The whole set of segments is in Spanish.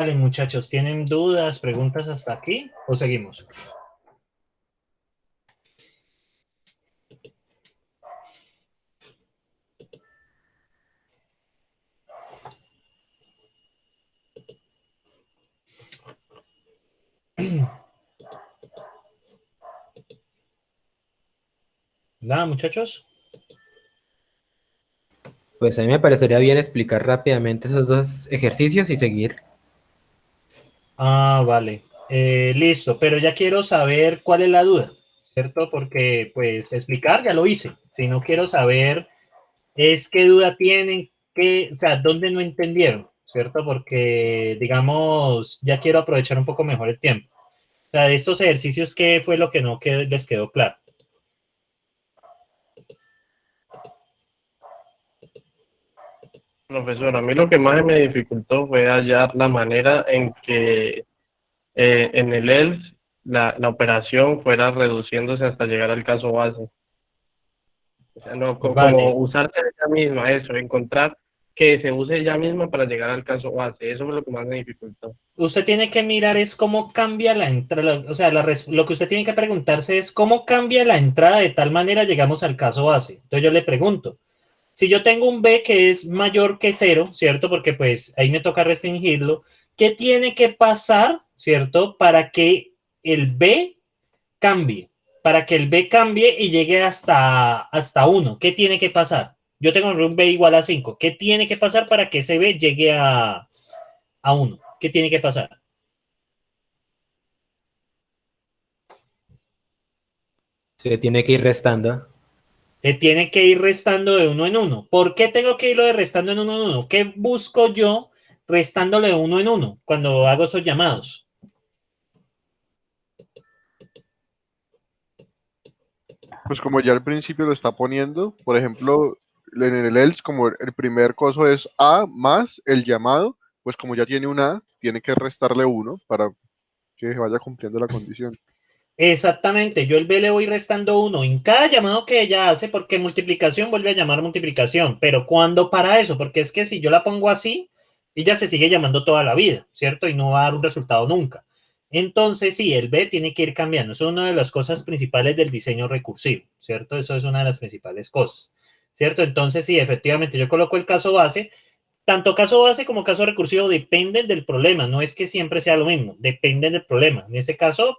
Vale, muchachos, ¿tienen dudas, preguntas hasta aquí o seguimos? Nada, muchachos. Pues a mí me parecería bien explicar rápidamente esos dos ejercicios y seguir. Ah, vale. Listo, pero ya quiero saber cuál es la duda, ¿cierto? Porque, pues, explicar ya lo hice. Si no quiero saber es qué duda tienen, o sea, dónde no entendieron, ¿cierto? Porque, digamos, ya quiero aprovechar un poco mejor el tiempo. O sea, de estos ejercicios, ¿qué fue lo que no les quedó claro? Profesor, a mí lo que más me dificultó fue hallar la manera en que en el ELS la operación fuera reduciéndose hasta llegar al caso base. O sea, no, como Vale. usarse ella misma, eso, encontrar que se use ella misma para llegar al caso base. Eso fue lo que más me dificultó. Usted tiene que mirar es cómo cambia la entrada, o sea, lo que usted tiene que preguntarse es cómo cambia la entrada de tal manera llegamos al caso base. Entonces yo le pregunto, si yo tengo un B que es mayor que cero, ¿cierto? Porque pues ahí me toca restringirlo, ¿qué tiene que pasar, ¿cierto? Para que el B cambie, para que el B cambie y llegue hasta 1. ¿Qué tiene que pasar? Yo tengo un B igual a 5. ¿Qué tiene que pasar para que ese B llegue a 1? ¿Qué tiene que pasar? Se tiene que ir restando. Tiene que ir restando de uno en uno. ¿Por qué tengo que irlo de restando en uno en uno? ¿Qué busco yo restándole de uno en uno cuando hago esos llamados? Pues como ya al principio lo está poniendo, por ejemplo, en el else, como el primer coso es A más el llamado, pues como ya tiene un A, tiene que restarle uno para que vaya cumpliendo la condición. Exactamente, yo el B le voy restando uno en cada llamado que ella hace, porque multiplicación vuelve a llamar multiplicación, pero ¿cuándo para eso? Porque es que si yo la pongo así, ella se sigue llamando toda la vida, ¿cierto? Y no va a dar un resultado nunca. Entonces, sí, el B tiene que ir cambiando. Eso es una de las cosas principales del diseño recursivo, ¿cierto? Eso es una de las principales cosas, ¿cierto? Entonces, sí, efectivamente, yo coloco el caso base. Tanto caso base como caso recursivo dependen del problema. No es que siempre sea lo mismo, dependen del problema. En este caso,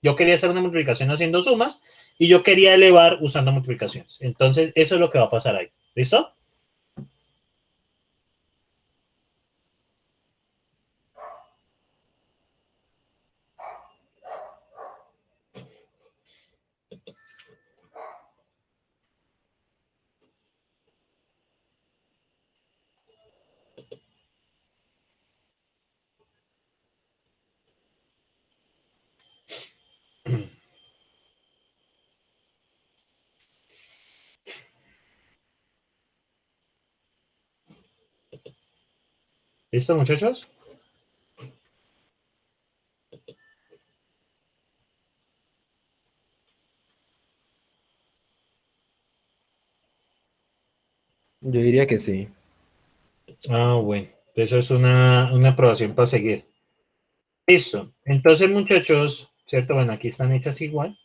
yo quería hacer una multiplicación haciendo sumas y yo quería elevar usando multiplicaciones. Entonces, eso es lo que va a pasar ahí. ¿Listo? ¿Listo, muchachos? Yo diría que sí. Ah, bueno. Eso es una aprobación para seguir. Listo. Entonces, muchachos, ¿cierto? Bueno, aquí están hechas igual.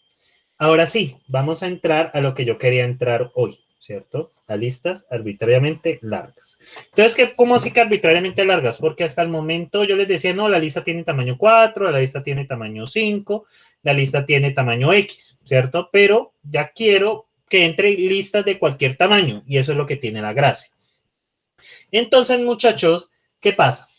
Ahora sí, vamos a entrar a lo que yo quería entrar hoy, ¿cierto? A listas arbitrariamente largas. Entonces, ¿cómo así que arbitrariamente largas? Porque hasta el momento yo les decía, no, la lista tiene tamaño 4, la lista tiene tamaño 5, la lista tiene tamaño X, ¿cierto? Pero ya quiero que entre listas de cualquier tamaño y eso es lo que tiene la gracia. Entonces, muchachos, ¿qué pasa?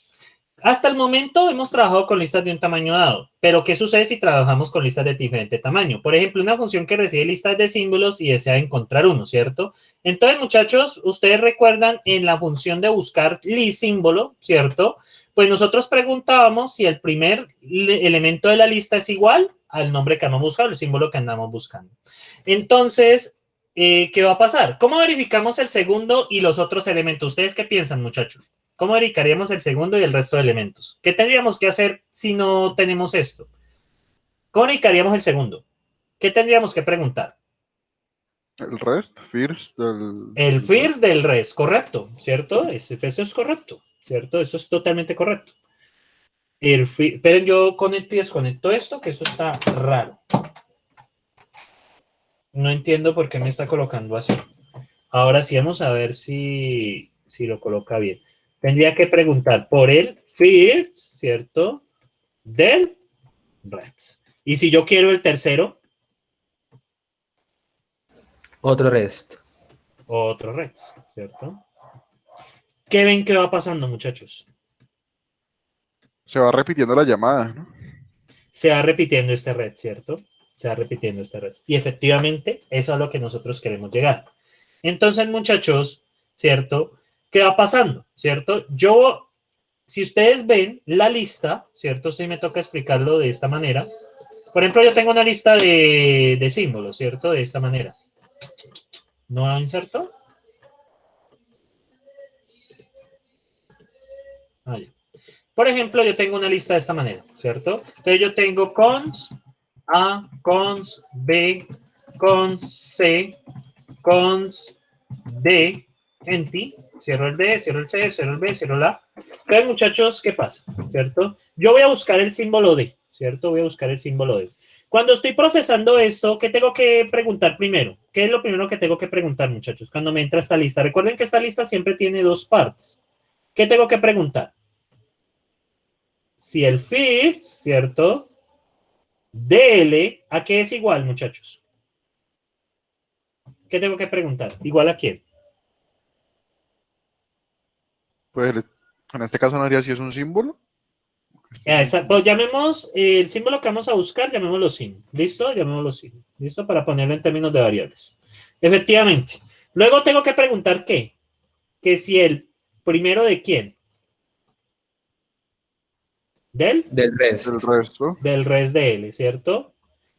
Hasta el momento hemos trabajado con listas de un tamaño dado, pero ¿qué sucede si trabajamos con listas de diferente tamaño? Por ejemplo, una función que recibe listas de símbolos y desea encontrar uno, ¿cierto? Entonces, muchachos, ustedes recuerdan en la función de buscar símbolo, ¿cierto? Pues nosotros preguntábamos si el primer elemento de la lista es igual al nombre que andamos buscando, el símbolo que andamos buscando. Entonces, ¿qué va a pasar? ¿Cómo verificamos el segundo y los otros elementos? ¿Ustedes qué piensan, muchachos? ¿Cómo verificaríamos el segundo y el resto de elementos? ¿Qué tendríamos que hacer si no tenemos esto? ¿Cómo verificaríamos el segundo? ¿Qué tendríamos que preguntar? El rest, first El del rest. first del res, correcto, ¿cierto? Eso es correcto, ¿cierto? Eso es totalmente correcto. Esperen, yo conecto y desconecto esto, que esto está raro. No entiendo por qué me está colocando así. Ahora sí, vamos a ver si lo coloca bien. Tendría que preguntar por el first, ¿cierto? Del rest. Y si yo quiero el tercero, Otro rest. otro rest, ¿cierto? ¿Qué ven que va pasando, muchachos? Se va repitiendo la llamada, ¿no? Se va repitiendo este red, ¿cierto? Se va repitiendo este red. Y efectivamente, eso es a lo que nosotros queremos llegar. Entonces, muchachos, ¿cierto? ¿Qué va pasando? ¿Cierto? Yo, si ustedes ven la lista, ¿cierto? Sí me toca explicarlo de esta manera. Por ejemplo, yo tengo una lista de símbolos, ¿cierto? De esta manera. ¿No inserto? Ah, ya. Por ejemplo, yo tengo una lista de esta manera, ¿cierto? Entonces yo tengo cons A, cons B, cons C, cons D, enti, cierro el D, cierro el C, cierro el B, cierro la A. Entonces, muchachos, ¿qué pasa? ¿Cierto? Yo voy a buscar el símbolo D, ¿cierto? Voy a buscar el símbolo D. Cuando estoy procesando esto, ¿qué tengo que preguntar primero? ¿Qué es lo primero que tengo que preguntar, muchachos, cuando me entra esta lista? Recuerden que esta lista siempre tiene dos partes. ¿Qué tengo que preguntar? Si el first, ¿cierto? DL, ¿a qué es igual, muchachos? ¿Qué tengo que preguntar? ¿Igual a quién? Pues en este caso no haría si es un símbolo. Pues llamemos el símbolo que vamos a buscar, llamémoslo sin. ¿Listo? Llamémoslo sin. ¿Listo? Para ponerlo en términos de variables. Efectivamente. Luego tengo que preguntar qué. Que si el primero de quién. Del Del rest. El resto, del res de L, ¿cierto?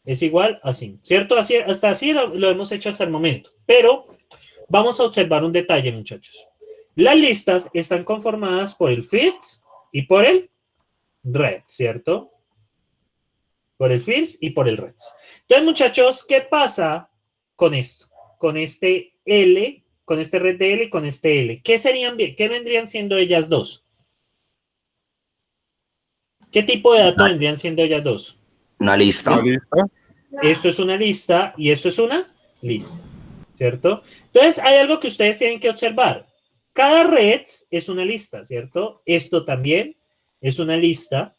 Es igual a sin, ¿cierto? Así, hasta así lo hemos hecho hasta el momento. Pero vamos a observar un detalle, muchachos. Las listas están conformadas por el first y por el red, ¿cierto? Por el first y por el red. Entonces, muchachos, ¿qué pasa con esto? Con este L, con este red de L y con este L. ¿Qué vendrían siendo ellas dos? ¿Qué tipo de datos vendrían siendo ellas dos? Una lista. la lista. Esto es una lista y esto es una lista, ¿cierto? Entonces, hay algo que ustedes tienen que observar. Cada red es una lista, ¿cierto? Esto también es una lista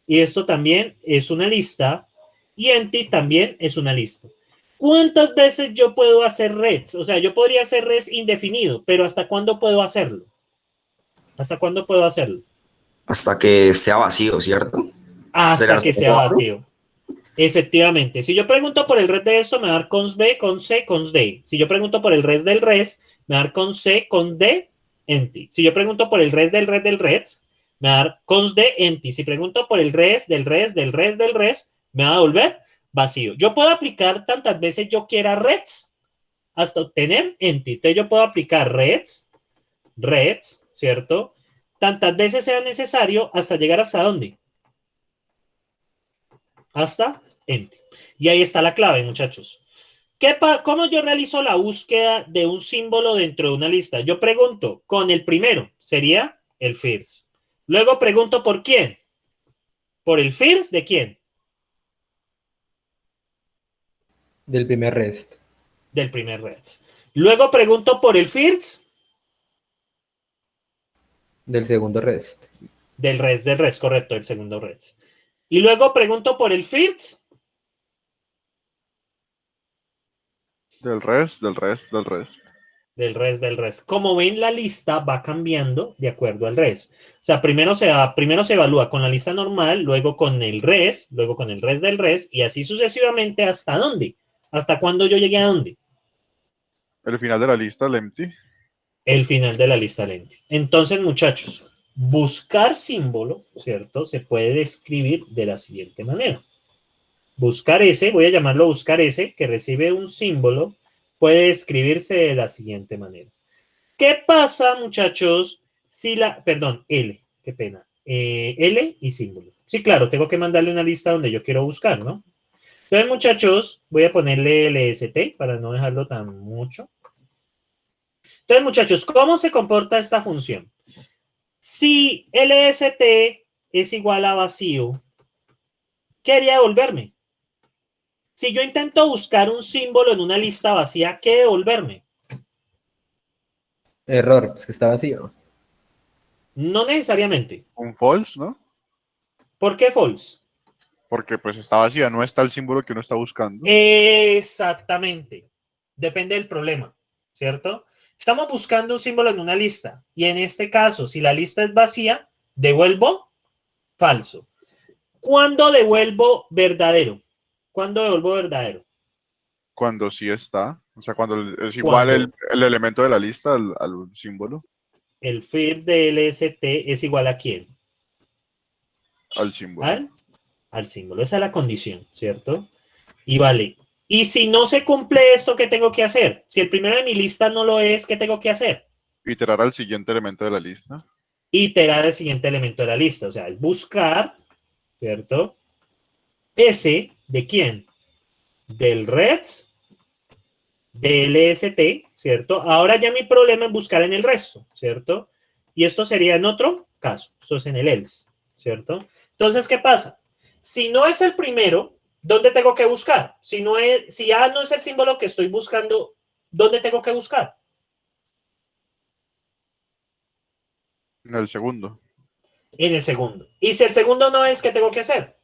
y esto también es una lista y Enti también es una lista. ¿Cuántas veces yo puedo hacer reds? O sea, yo podría hacer reds indefinido, pero ¿hasta cuándo puedo hacerlo? ¿Hasta cuándo puedo hacerlo? Hasta que sea vacío, ¿cierto? Hasta ¿Será que sea cuatro? vacío. Efectivamente. Si yo pregunto por el red de esto, me va a dar cons B, cons C, cons D. Si yo pregunto por el res del res, me va a dar cons C, cons D, enti. Si yo pregunto por el res del res, me va a dar cons D, enti. Si pregunto por el res del res del res del res, me va a devolver vacío. Yo puedo aplicar tantas veces yo quiera reds hasta obtener enti. Entonces yo puedo aplicar reds, ¿cierto? Tantas veces sea necesario hasta llegar hasta dónde? Hasta enti. Y ahí está la clave, muchachos. ¿Cómo yo realizo la búsqueda de un símbolo dentro de una lista? Yo pregunto con el primero, sería el first. Luego pregunto por quién. ¿Por el first de quién? Del primer rest. Del primer red. Luego pregunto por el first Del segundo rest. del res, correcto, del segundo red. Y luego pregunto por el first Del rest, del rest, del rest. del res. Como ven, la lista va cambiando de acuerdo al res. O sea, primero se evalúa con la lista normal, luego con el res, luego con el res del res, y así sucesivamente. ¿Hasta dónde? ¿Hasta cuándo yo llegué a dónde? El final de la lista, el empty. El final de la lista lente. Entonces, muchachos, buscar símbolo, ¿cierto? Se puede describir de la siguiente manera. Buscar ese, voy a llamarlo buscar ese, que recibe un símbolo, puede escribirse de la siguiente manera. ¿Qué pasa, muchachos, si L, qué pena. L y símbolo. Sí, claro, tengo que mandarle una lista donde yo quiero buscar, ¿no? Entonces, muchachos, voy a ponerle LST para no dejarlo tan mucho. Entonces, muchachos, ¿cómo se comporta esta función? Si LST es igual a vacío, ¿qué haría devolverme? Si yo intento buscar un símbolo en una lista vacía, ¿qué devolverme? Error, pues que está vacío. No necesariamente. Un false, ¿no? ¿Por qué false? Porque pues está vacía, no está el símbolo que uno está buscando. Exactamente. Depende del problema, ¿cierto? Estamos buscando un símbolo en una lista y en este caso, si la lista es vacía, devuelvo falso. ¿Cuándo devuelvo verdadero? ¿Cuándo devuelvo verdadero? Cuando sí está. O sea, cuando es igual ¿Cuándo? el elemento de la lista al símbolo, El feed de LST es igual a quién? al símbolo. Al símbolo. Esa es la condición, ¿cierto? Y vale. Y si no se cumple esto, ¿qué tengo que hacer? Si el primero de mi lista no lo es, ¿qué tengo que hacer? Iterar al siguiente elemento de la lista. Iterar el siguiente elemento de la lista. O sea, es buscar, ¿cierto? Ese, ¿de quién? Del reds, del LST, ¿cierto? Ahora ya mi problema es buscar en el resto, ¿cierto? Y esto sería en otro caso. Esto es en el else, ¿cierto? Entonces, ¿qué pasa? Si no es el primero, ¿dónde tengo que buscar? Si A no es el símbolo que estoy buscando, ¿dónde tengo que buscar? En el segundo. En el segundo. Y si el segundo no es, ¿qué tengo que hacer?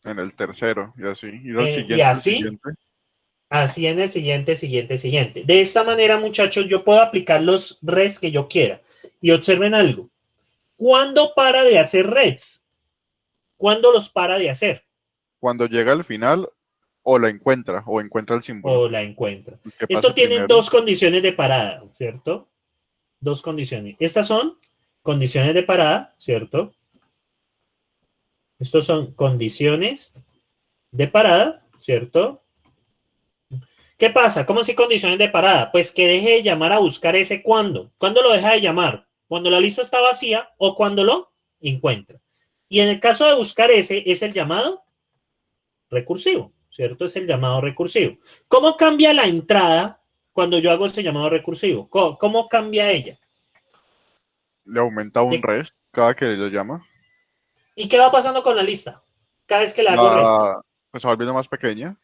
En el tercero. Y así. Ir al Y siguiente, así, al siguiente. así en el siguiente, siguiente. De esta manera, muchachos, yo puedo aplicar los res que yo quiera. Y observen algo. ¿Cuándo para de hacer res? ¿Cuándo los para de hacer? Cuando llega al final, o la encuentra, o encuentra el símbolo. O la encuentra. ¿Qué pasa Esto tiene primero? dos condiciones de parada, ¿cierto? Dos condiciones. Estas son condiciones de parada, ¿cierto? Estos son condiciones de parada, ¿cierto? ¿Qué pasa? ¿Cómo así condiciones de parada? Pues que deje de llamar a buscar ese cuándo. ¿Cuándo lo deja de llamar? ¿Cuando la lista está vacía o cuando lo encuentra? Y en el caso de buscar ese, es el llamado recursivo, ¿cierto? Es el llamado recursivo. ¿Cómo cambia la entrada cuando yo hago ese llamado recursivo? ¿Cómo cambia ella? Le aumenta un rest cada que lo llama. ¿Y qué va pasando con la lista? Cada vez que la hago res. Pues se va volviendo más pequeña.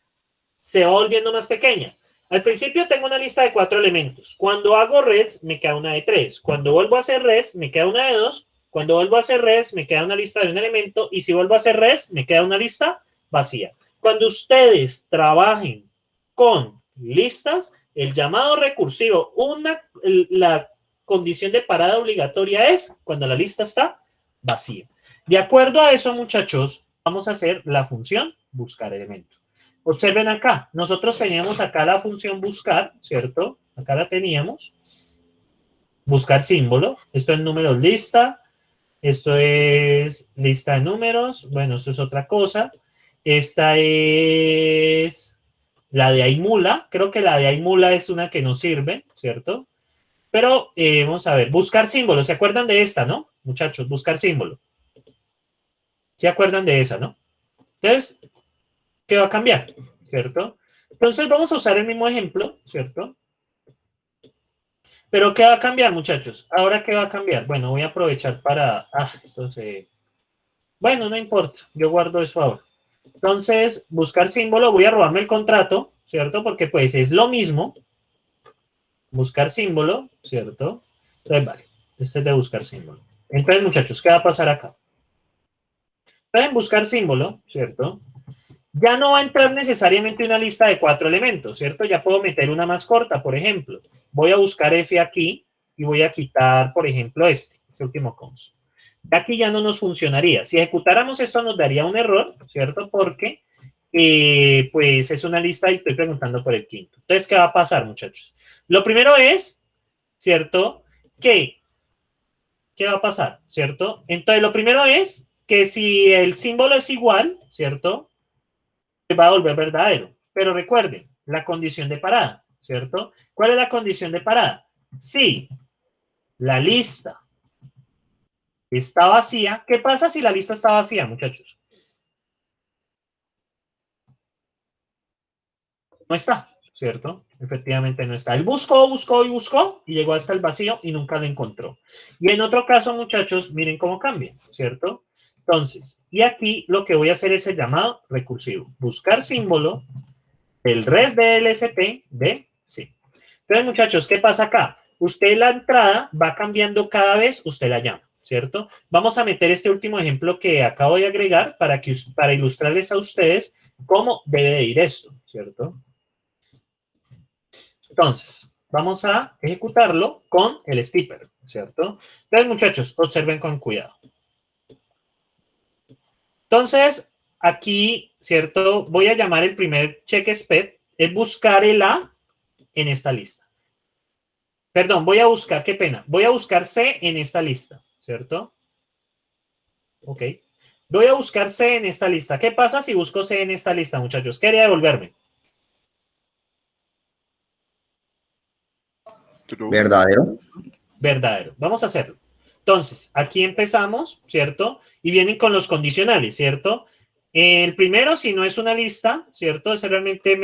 Se va volviendo más pequeña. Al principio tengo una lista de 4 elementos. Cuando hago res, me queda una de 3. Cuando vuelvo a hacer res, me queda una de 2. Cuando vuelvo a hacer res, me queda una lista de un elemento. Y si vuelvo a hacer res, me queda una lista vacía. Cuando ustedes trabajen con listas, el llamado recursivo, la condición de parada obligatoria es cuando la lista está vacía. De acuerdo a eso, muchachos, vamos a hacer la función buscar elemento. Observen acá, nosotros teníamos acá la función buscar, ¿cierto? Acá la teníamos. Buscar símbolo. Esto es números lista. Esto es lista de números. Bueno, esto es otra cosa. Esta es la de Aimula. Creo que la de Aimula es una que nos sirve, ¿cierto? Pero vamos a ver, buscar símbolo. ¿Se acuerdan de esta, no? Muchachos, buscar símbolo. ¿Se acuerdan de esa, no? Entonces, ¿qué va a cambiar? ¿Cierto? Entonces vamos a usar el mismo ejemplo, ¿cierto? Pero ¿qué va a cambiar, muchachos? ¿Ahora qué va a cambiar? Bueno, voy a aprovechar para... esto se... Bueno, no importa, yo guardo eso ahora. Entonces, buscar símbolo, voy a robarme el contrato, ¿cierto? Porque pues es lo mismo. Buscar símbolo, ¿cierto? Entonces, vale, este es de buscar símbolo. Entonces, muchachos, ¿qué va a pasar acá? Pueden buscar símbolo, ¿cierto? Ya no va a entrar necesariamente una lista de 4 elementos, ¿cierto? Ya puedo meter una más corta, por ejemplo. Voy a buscar F aquí y voy a quitar, por ejemplo, este último conso. Aquí ya no nos funcionaría. Si ejecutáramos esto nos daría un error, ¿cierto? Porque, pues, es una lista y estoy preguntando por el quinto. Entonces, ¿qué va a pasar, muchachos? Lo primero es, ¿cierto? ¿Qué va a pasar, ¿cierto? Entonces, lo primero es que si el símbolo es igual, ¿cierto? Va a volver verdadero. Pero recuerden, la condición de parada, ¿cierto? ¿Cuál es la condición de parada? Si la lista está vacía, ¿qué pasa si la lista está vacía, muchachos? No está, ¿cierto? Efectivamente no está. Él buscó y llegó hasta el vacío y nunca lo encontró. Y en otro caso, muchachos, miren cómo cambia, ¿cierto? Entonces, y aquí lo que voy a hacer es el llamado recursivo. Buscar símbolo del res de LSP de sí. Entonces, muchachos, ¿qué pasa acá? Usted la entrada va cambiando cada vez, usted la llama, ¿cierto? Vamos a meter este último ejemplo que acabo de agregar para ilustrarles a ustedes cómo debe de ir esto, ¿cierto? Entonces, vamos a ejecutarlo con el stipper, ¿cierto? Entonces, muchachos, observen con cuidado. Entonces, aquí, ¿cierto? Voy a llamar el primer check spec, es buscar el A en esta lista. Perdón, voy a buscar, qué pena, voy a buscar C en esta lista, ¿cierto? Ok. Voy a buscar C en esta lista. ¿Qué pasa si busco C en esta lista, muchachos? Quería devolverme. True. ¿Verdadero? Verdadero. Vamos a hacerlo. Entonces, aquí empezamos, ¿cierto? Y vienen con los condicionales, ¿cierto? El primero, si no es una lista, ¿cierto? Ese realmente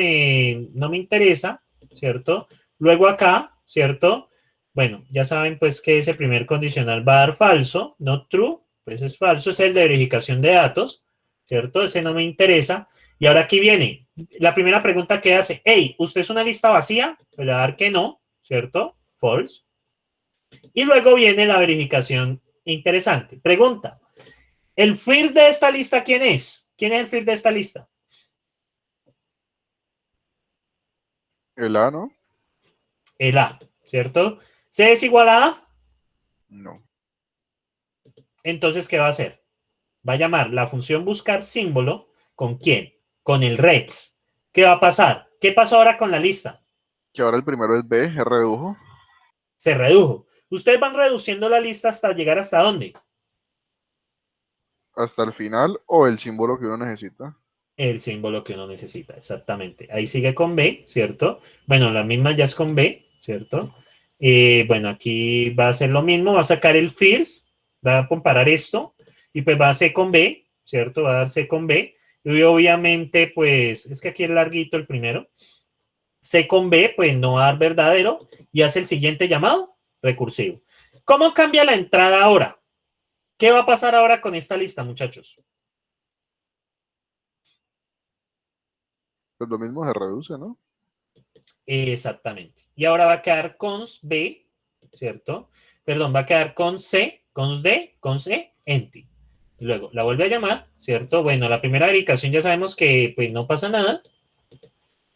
no me interesa, ¿cierto? Luego acá, ¿cierto? Bueno, ya saben pues que ese primer condicional va a dar falso, no true, pues es falso, es el de verificación de datos, ¿cierto? Ese no me interesa. Y ahora aquí viene la primera pregunta que hace, hey, ¿usted es una lista vacía? Pues le va a dar que no, ¿cierto? False. Y luego viene la verificación interesante. Pregunta, ¿el first de esta lista quién es? ¿Quién es el first de esta lista? El A, ¿no? El A, ¿cierto? ¿C es igual a A? No. Entonces, ¿qué va a hacer? Va a llamar la función buscar símbolo, ¿con quién? Con el reds. ¿Qué va a pasar? ¿Qué pasó ahora con la lista? Que ahora el primero es B, es redujo. Se redujo. Ustedes van reduciendo la lista hasta llegar hasta dónde? Hasta el final o el símbolo que uno necesita. El símbolo que uno necesita, exactamente. Ahí sigue con B, ¿cierto? Bueno, la misma ya es con B, ¿cierto? Bueno, aquí va a hacer lo mismo, va a sacar el first, va a comparar esto, y pues va a C con B, ¿cierto? Va a dar C con B, y obviamente, pues, es que aquí es larguito el primero. C con B, pues no va a dar verdadero, y hace el siguiente llamado, recursivo. ¿Cómo cambia la entrada ahora? ¿Qué va a pasar ahora con esta lista, muchachos? Pues lo mismo se reduce, ¿no? Exactamente. Y ahora va a quedar cons B, ¿cierto? Perdón, va a quedar con C, cons D, cons E, empty. Y luego la vuelve a llamar, ¿cierto? Bueno, la primera verificación ya sabemos que pues no pasa nada.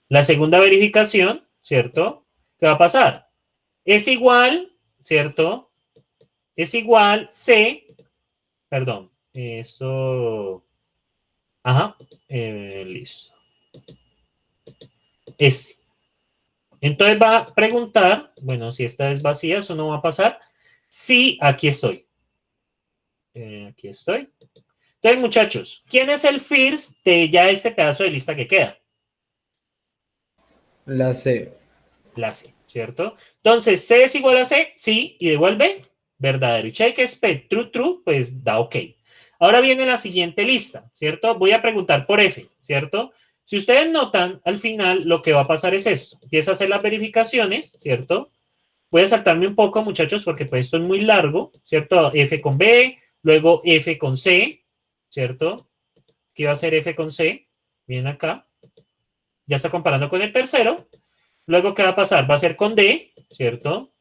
La segunda verificación, ¿cierto? ¿Qué va a pasar? Es igual, ¿cierto? Es igual C, perdón, esto, ajá, listo. Este. Entonces va a preguntar, bueno, si esta es vacía, eso no va a pasar. Sí, aquí estoy. Aquí estoy. Entonces, muchachos, ¿quién es el first de ya este pedazo de lista que queda? La C. La C, ¿cierto? Entonces, C es igual a C, sí, y devuelve verdadero. Y check spec true, true, pues da OK. Ahora viene la siguiente lista, ¿cierto? Voy a preguntar por F, ¿cierto? Si ustedes notan, al final lo que va a pasar es esto. Empieza a hacer las verificaciones, ¿cierto? Voy a saltarme un poco, muchachos, porque pues esto es muy largo, ¿cierto? F con B, luego F con C, ¿cierto? ¿Qué va a ser F con C? Viene acá. Ya está comparando con el tercero. Luego, ¿qué va a pasar? Va a ser con D, ¿cierto?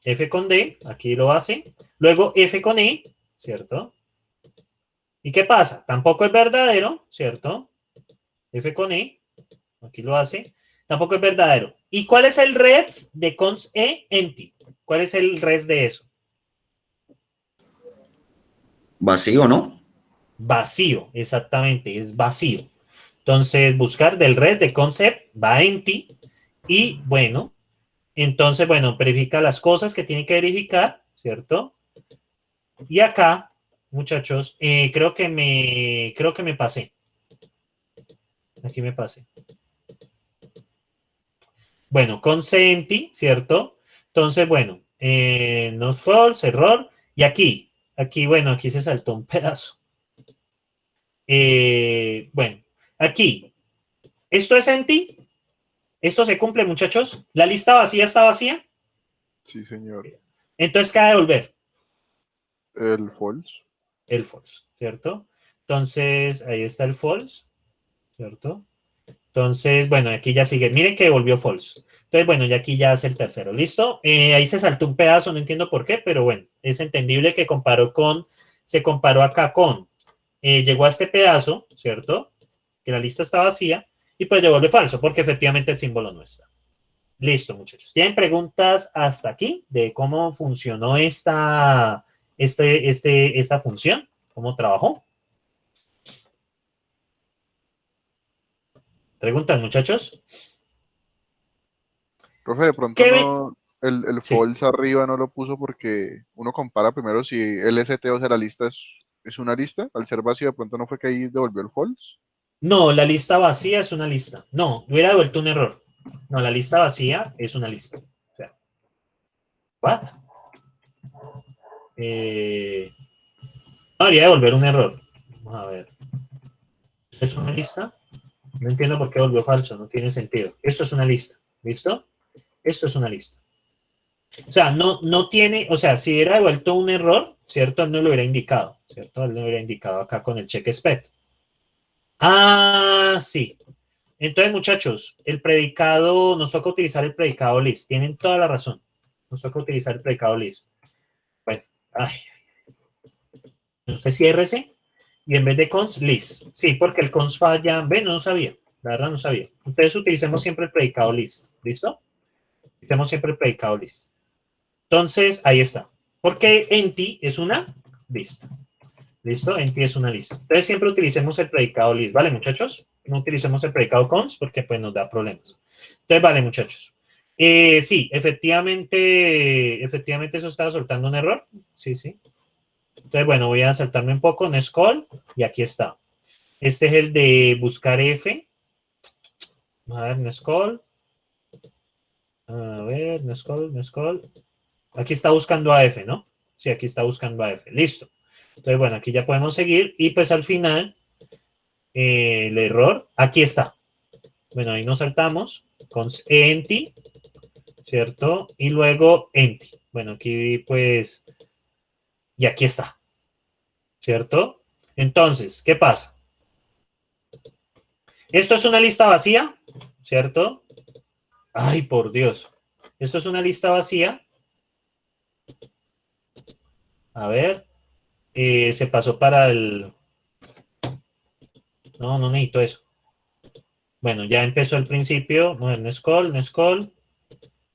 F con D, aquí lo hace. Luego F con E, ¿cierto? ¿Y qué pasa? Tampoco es verdadero, ¿cierto? F con E, aquí lo hace. Tampoco es verdadero. ¿Y cuál es el res de cons E empty? ¿Cuál es el res de eso? Vacío, ¿no? Vacío, exactamente, es vacío. Entonces, buscar del red de concept va empty y bueno, entonces, bueno, verifica las cosas que tiene que verificar, ¿cierto? Y acá, muchachos, creo que me pasé. Aquí me pasé. Bueno, con empty, ¿cierto? Entonces, bueno, no false, error. Y aquí, bueno, aquí se saltó un pedazo. Bueno, aquí, esto es empty. Esto se cumple, muchachos. La lista vacía está vacía. Sí, señor. Entonces, ¿qué ha de devolver? El false. el false, ¿cierto? Entonces, ahí está el false, ¿cierto? Entonces, bueno, aquí ya sigue. Miren que volvió false. Entonces, bueno, ya aquí ya hace el tercero. ¿Listo? Ahí se saltó un pedazo, no entiendo por qué, pero bueno, es entendible que se comparó acá con, llegó a este pedazo, ¿cierto? Que la lista está vacía, y pues devuelve falso, porque efectivamente el símbolo no está. Listo, muchachos. ¿Tienen preguntas hasta aquí de cómo funcionó esta función? ¿Cómo trabajó? ¿Preguntas, muchachos? Profe, de pronto ¿Qué ven? no, el Sí. false arriba no lo puso porque uno compara primero si LST, o sea, la lista es una lista. Al ser vacío, de pronto no fue que ahí devolvió el false. No, la lista vacía es una lista. No, hubiera devuelto un error. No, la lista vacía es una lista. O sea, ¿what? No, debería devolver un error. Vamos a ver. ¿Esto es una lista? No entiendo por qué volvió falso, no tiene sentido. Esto es una lista, ¿listo? Esto es una lista. O sea, no tiene, o sea, si hubiera devuelto un error, ¿cierto? Él no lo hubiera indicado, ¿cierto? Él no lo hubiera indicado acá con el check spec. Ah, sí. Entonces, muchachos, el predicado, nos toca utilizar el predicado list. Tienen toda la razón. Nos toca utilizar el predicado list. Bueno, ay. Usted ciérrese y en vez de cons, list. Sí, porque el cons falla. Ven, no sabía. La verdad no sabía. Entonces utilicemos siempre el predicado list. ¿Listo? Utilicemos siempre el predicado list. Entonces, ahí está. Porque empty es una lista. ¿Listo? Empty es una lista. Entonces siempre utilicemos el predicado list. ¿Vale, muchachos? No utilicemos el predicado cons porque pues nos da problemas. Entonces, vale, muchachos. Sí, efectivamente eso estaba soltando un error. Sí, sí. Entonces, bueno, voy a saltarme un poco en scroll y aquí está. Este es el de buscar F. A ver, Nescol. A ver, Nescol. Aquí está buscando a F, ¿no? Sí, aquí está buscando a F. Listo. Entonces, bueno, aquí ya podemos seguir. Y pues al final, el error, aquí está. Bueno, ahí nos saltamos con empty, ¿cierto? Y luego empty. Bueno, aquí pues, y aquí está, ¿cierto? Entonces, ¿qué pasa? Esto es una lista vacía, ¿cierto? Ay, por Dios. Esto es una lista vacía. A ver. Se pasó para el... No, no necesito eso. Bueno, ya empezó el principio. Bueno, Nescol.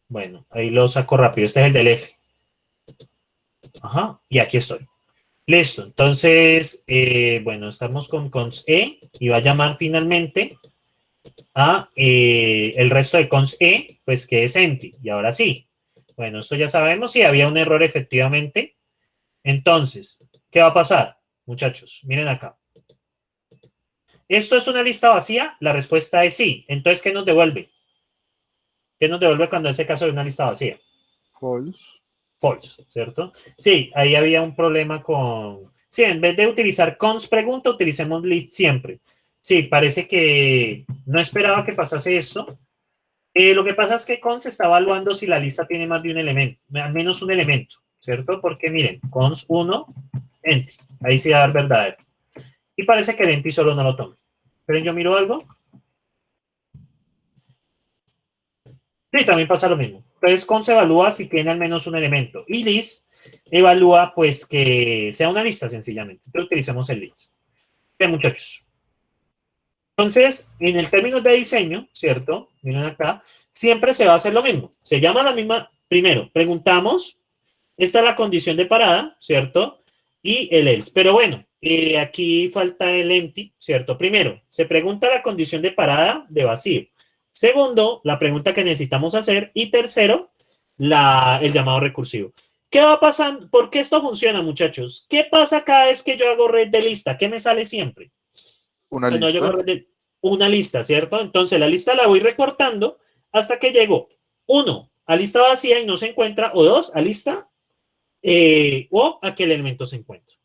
Bueno, ahí lo saco rápido. Este es el del F. Ajá, y aquí estoy. Listo. Entonces, bueno, estamos con cons E y va a llamar finalmente a el resto de cons E, pues que es empty. Y ahora sí. Bueno, esto ya sabemos si había un error efectivamente. Entonces, ¿qué va a pasar? Muchachos, miren acá. ¿Esto es una lista vacía? La respuesta es sí. Entonces, ¿qué nos devuelve? ¿Qué nos devuelve cuando es el caso de una lista vacía? False. False, ¿cierto? Sí, ahí había un problema con... Sí, en vez de utilizar cons pregunta, utilicemos list siempre. Sí, parece que no esperaba que pasase esto. Lo que pasa es que cons está evaluando si la lista tiene más de un elemento, al menos un elemento, ¿cierto? Porque miren, cons 1, empty. Ahí sí va a dar verdadero. Y parece que el empty solo no lo toma. ¿Pero yo miro algo? Sí, también pasa lo mismo. Entonces, cons evalúa si tiene al menos un elemento. Y list evalúa, pues, que sea una lista, sencillamente. Entonces, utilicemos el list. Bien, muchachos. Entonces, en el término de diseño, ¿cierto? Miren acá, siempre se va a hacer lo mismo. Se llama la misma, primero, preguntamos, esta es la condición de parada, ¿cierto? Y el else. Pero bueno, aquí falta el empty, ¿cierto? Primero, se pregunta la condición de parada de vacío. Segundo, la pregunta que necesitamos hacer. Y tercero, el llamado recursivo. ¿Qué va pasando? ¿Por qué esto funciona, muchachos? ¿Qué pasa cada vez que yo hago red de lista? ¿Qué me sale siempre? Una Cuando yo lista. hago red de una lista, ¿cierto? Entonces la lista la voy recortando hasta que llego, 1, a lista vacía y no se encuentra, o 2, a lista o a que el elemento se encuentra.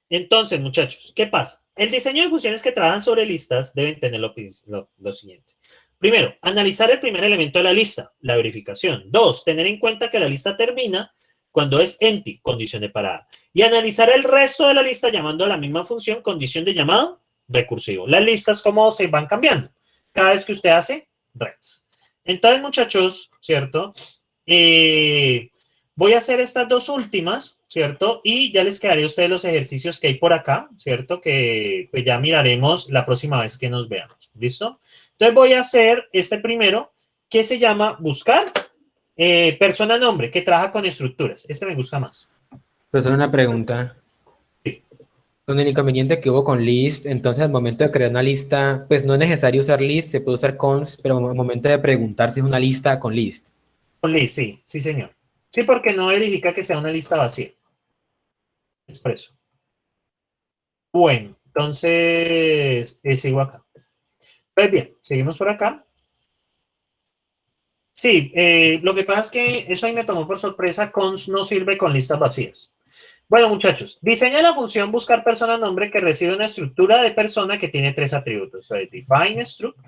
Entonces, muchachos, ¿qué pasa? El diseño de funciones que trabajan sobre listas deben tener lo siguiente. Primero, analizar el primer elemento de la lista, la verificación. 2, tener en cuenta que la lista termina cuando es empty, condición de parada. Y analizar el resto de la lista llamando a la misma función, condición de llamado recursivo. Las listas, ¿cómo se van cambiando? Cada vez que usted hace reds. Entonces, muchachos, ¿cierto? Voy a hacer estas dos últimas, ¿cierto? Y ya les quedaré a ustedes los ejercicios que hay por acá, ¿cierto? Que pues, ya miraremos la próxima vez que nos veamos. ¿Listo? Entonces voy a hacer este primero, que se llama buscar persona nombre, que trabaja con estructuras. Este me gusta más. Profesor, una pregunta. Sí. Con el inconveniente que hubo con list, entonces al momento de crear una lista, pues no es necesario usar list, se puede usar const, pero al momento de preguntar si es una lista con list. Con list, sí, sí, señor. Sí, porque no verifica que sea una lista vacía. Es por eso. Bueno, entonces sigo acá. Pues bien, seguimos por acá. Sí, lo que pasa es que eso ahí me tomó por sorpresa. Const no sirve con listas vacías. Bueno, muchachos, diseña la función buscar persona nombre que recibe una estructura de persona que tiene 3 atributos. Entonces, define struct,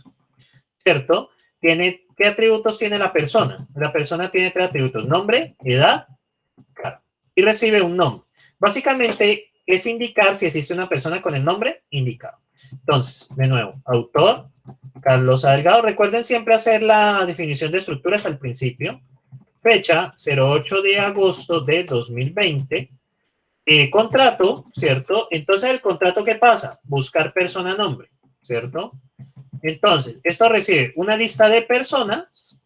¿cierto? ¿Qué atributos tiene la persona? La persona tiene 3 atributos: nombre, edad, cargo. Y recibe un nombre. Básicamente es indicar si existe una persona con el nombre indicado. Entonces, de nuevo, autor, Carlos Delgado. Recuerden siempre hacer la definición de estructuras al principio. Fecha, 08 de agosto de 2020. Contrato, ¿cierto? Entonces, ¿el contrato qué pasa? Buscar persona nombre, ¿cierto? Entonces, esto recibe una lista de personas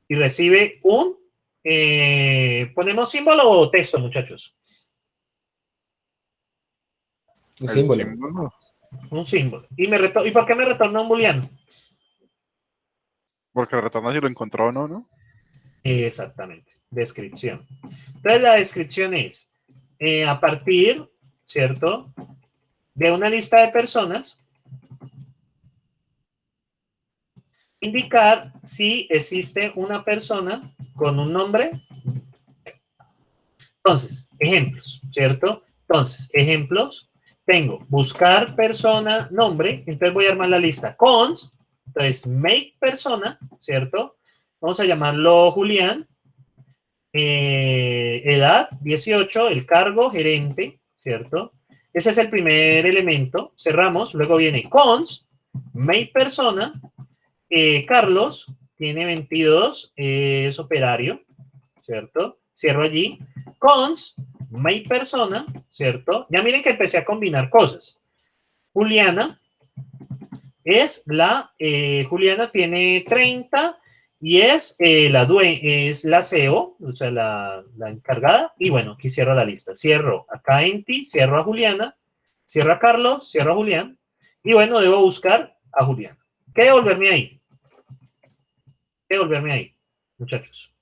y recibe un, ¿ponemos símbolo o texto, muchachos? Un El símbolo. símbolo. Un símbolo. ¿Y por qué me retorna un booleano? Porque retorna si lo encontró o no, ¿no? Exactamente. Descripción. Entonces, la descripción es a partir, ¿cierto? De una lista de personas, indicar si existe una persona con un nombre. Entonces, ejemplos, ¿cierto? Entonces, ejemplos. Tengo buscar persona, nombre. Entonces voy a armar la lista. Const, entonces make persona, ¿cierto? Vamos a llamarlo Julián. Edad, 18. El cargo, gerente, ¿cierto? Ese es el primer elemento. Cerramos. Luego viene const, make persona. Carlos tiene 22, es operario, ¿cierto? Cierro allí. Const, make persona, ¿cierto? Ya miren que empecé a combinar cosas. Juliana Juliana tiene 30 y es la CEO, o sea, la encargada. Y bueno, aquí cierro la lista. Cierro acá Enti, cierro a Juliana, cierro a Carlos, cierro a Julián. Y bueno, debo buscar a Juliana. ¿Qué devolverme ahí? ¿Qué devolverme ahí, muchachos?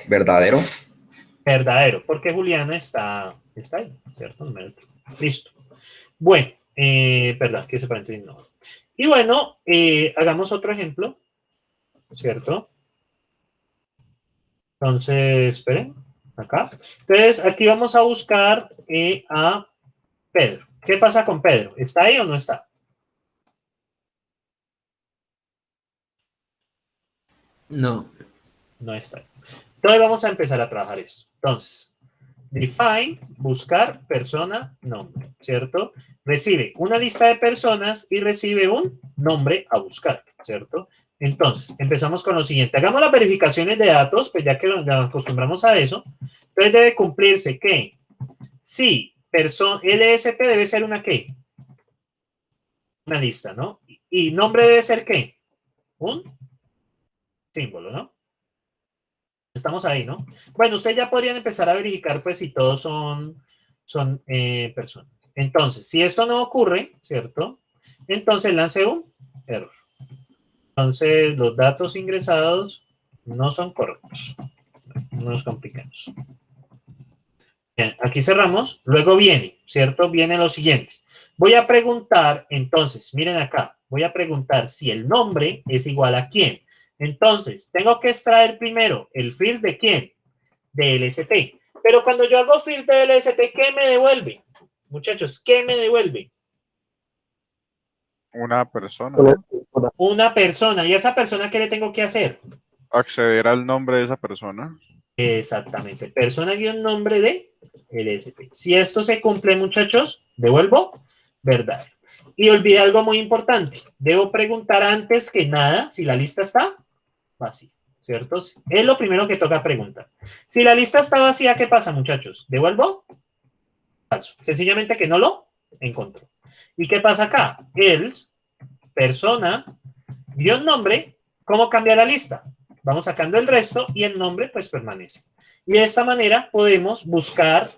¿Verdadero? Verdadero, porque Juliana está ahí, ¿cierto? Listo. Bueno, perdón, que ese paréntesis no. Y bueno, hagamos otro ejemplo, ¿cierto? Entonces, esperen, acá. Entonces, aquí vamos a buscar a Pedro. ¿Qué pasa con Pedro? ¿Está ahí o no está? No. No está ahí. Entonces, vamos a empezar a trabajar esto. Entonces, define, buscar, persona, nombre, ¿cierto? Recibe una lista de personas y recibe un nombre a buscar, ¿cierto? Entonces, empezamos con lo siguiente. Hagamos las verificaciones de datos, pues ya que nos acostumbramos a eso. Entonces, debe cumplirse que sí, LSP debe ser una ¿qué? Una lista, ¿no? Y nombre debe ser ¿qué? Un símbolo, ¿no? Estamos ahí, ¿no? Bueno, ustedes ya podrían empezar a verificar, pues, si todos son personas. Entonces, si esto no ocurre, ¿cierto? Entonces lance un error. Entonces, los datos ingresados no son correctos. No nos complicamos. Bien, aquí cerramos. Luego viene, ¿cierto? Viene lo siguiente. Voy a preguntar, entonces, miren acá. Voy a preguntar si el nombre es igual a quién. Entonces, tengo que extraer primero el first de quién. De LST. Pero cuando yo hago first de LST, ¿qué me devuelve? Muchachos, ¿qué me devuelve? Una persona, ¿no? Una persona. ¿Y a esa persona qué le tengo que hacer? acceder al nombre de esa persona. Exactamente. Persona-nombre de LSP. Si esto se cumple, muchachos, devuelvo verdad. Y olvidé algo muy importante. Debo preguntar antes que nada si la lista está vacía, ¿cierto? Es lo primero que toca preguntar. Si la lista está vacía, ¿qué pasa, muchachos? ¿Devuelvo? Falso. Sencillamente que no lo encontró. ¿Y qué pasa acá? Else, persona, nombre, ¿cómo cambia la lista? Vamos sacando el resto y el nombre pues permanece. Y de esta manera podemos buscar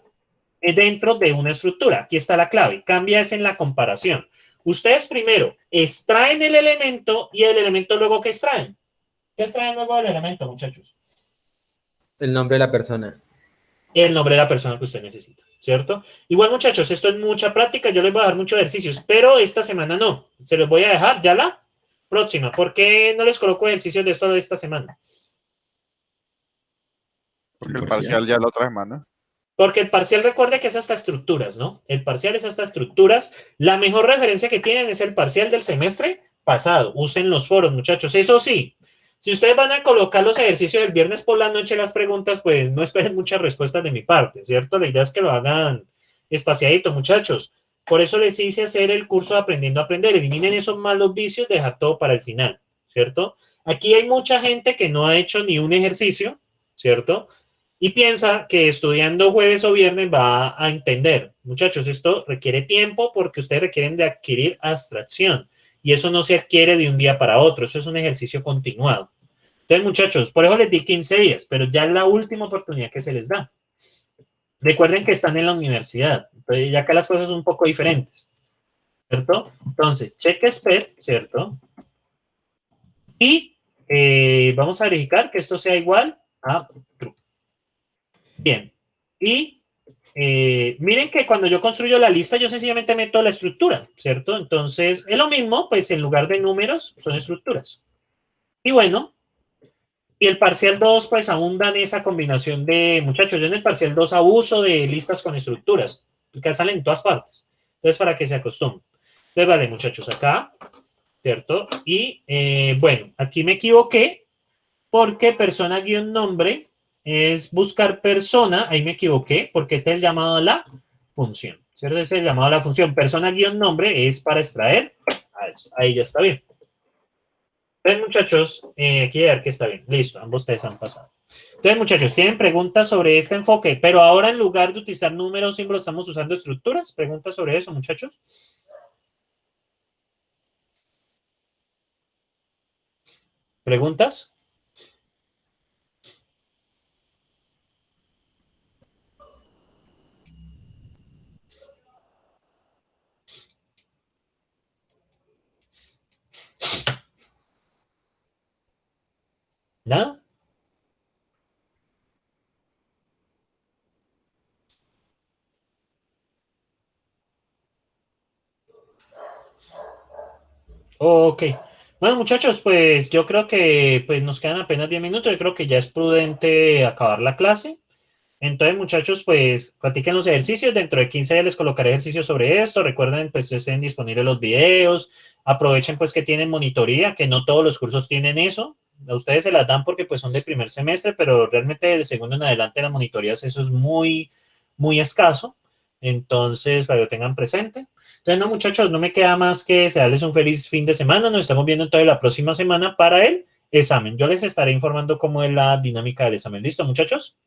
dentro de una estructura. Aquí está la clave. Cambia es en la comparación. Ustedes primero extraen el elemento y el elemento luego ¿qué extraen? ¿Qué extraen luego del elemento, muchachos? El nombre de la persona. El nombre de la persona que usted necesita, ¿cierto? Igual, muchachos, esto es mucha práctica. Yo les voy a dar muchos ejercicios, pero esta semana no. Se los voy a dejar ya la próxima. ¿Por qué no les coloco ejercicios de esto de esta semana? Porque el parcial ya la otra semana. Porque el parcial, recuerde que es hasta estructuras, ¿no? El parcial es hasta estructuras. La mejor referencia que tienen es el parcial del semestre pasado. Usen los foros, muchachos. Eso sí, si ustedes van a colocar los ejercicios del viernes por la noche, las preguntas, pues no esperen muchas respuestas de mi parte, ¿cierto? La idea es que lo hagan espaciadito, muchachos. Por eso les hice hacer el curso de Aprendiendo a Aprender. Eliminen esos malos vicios, dejar todo para el final, ¿cierto? Aquí hay mucha gente que no ha hecho ni un ejercicio, ¿cierto? Y piensa que estudiando jueves o viernes va a entender. Muchachos, esto requiere tiempo porque ustedes requieren de adquirir abstracción. Y eso no se adquiere de un día para otro. Eso es un ejercicio continuado. Entonces, muchachos, por eso les di 15 días, pero ya es la última oportunidad que se les da. Recuerden que están en la universidad. Entonces, ya acá las cosas son un poco diferentes. ¿Cierto? Entonces, check SPED, ¿cierto? Y vamos a verificar que esto sea igual a true. Bien, y miren que cuando yo construyo la lista, yo sencillamente meto la estructura, ¿cierto? Entonces, es lo mismo, pues en lugar de números, son estructuras. Y bueno, y el parcial 2, pues abunda en esa combinación de, muchachos, yo en el parcial 2 abuso de listas con estructuras, que salen en todas partes. Entonces, para que se acostumbren. Entonces, vale, muchachos, acá, ¿cierto? Y, bueno, aquí me equivoqué, porque persona-nombre es buscar persona, ahí me equivoqué, porque este es el llamado a la función, ¿cierto? Este es el llamado a la función. Persona-nombre es para extraer a eso. Ahí ya está bien. Entonces, muchachos, aquí a ver que está bien. Listo, ambos ustedes han pasado. Entonces, muchachos, ¿tienen preguntas sobre este enfoque? Pero ahora, en lugar de utilizar números, símbolos, estamos usando estructuras. ¿Preguntas sobre eso, muchachos? ¿Preguntas? ¿Nada? Ok. Bueno, muchachos, pues yo creo que pues nos quedan apenas 10 minutos. Yo creo que ya es prudente acabar la clase. Entonces, muchachos, pues practiquen los ejercicios. Dentro de 15 días les colocaré ejercicios sobre esto. Recuerden, pues estén disponibles los videos. Aprovechen, pues, que tienen monitoría, que no todos los cursos tienen eso. A ustedes se las dan porque, pues, son de primer semestre, pero realmente de segundo en adelante las monitorías, eso es muy, muy escaso. Entonces, para que lo tengan presente. Entonces, no, muchachos, no me queda más que desearles un feliz fin de semana. Nos estamos viendo entonces la próxima semana para el examen. Yo les estaré informando cómo es la dinámica del examen. ¿Listo, muchachos?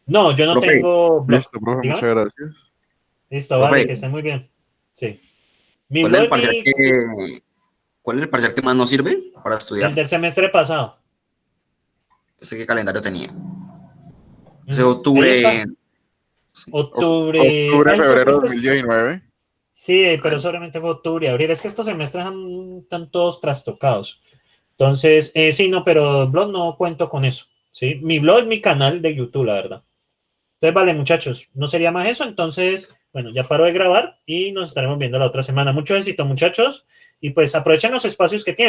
No, yo no Profe. tengo blog. Listo, profe, Dígame. muchas gracias. Listo, Profe. vale, que estén muy bien. Sí. Mi ¿Cuál es el blog parcial y cuál es el parcial que más nos sirve para el estudiar? del semestre pasado. ¿Qué calendario tenía? Ese Ahí octubre. está. Sí. Octubre. Octubre, Ay, febrero de 2019. sí, pero solamente fue octubre y abril. Es que estos semestres están todos trastocados. Entonces, sí, no, pero blog no cuento con eso. ¿Sí? Mi blog es mi canal de YouTube, la verdad. Entonces, vale, muchachos, no sería más eso. Entonces, bueno, ya paro de grabar y nos estaremos viendo la otra semana. Mucho éxito, muchachos. Y pues aprovechen los espacios que tienen.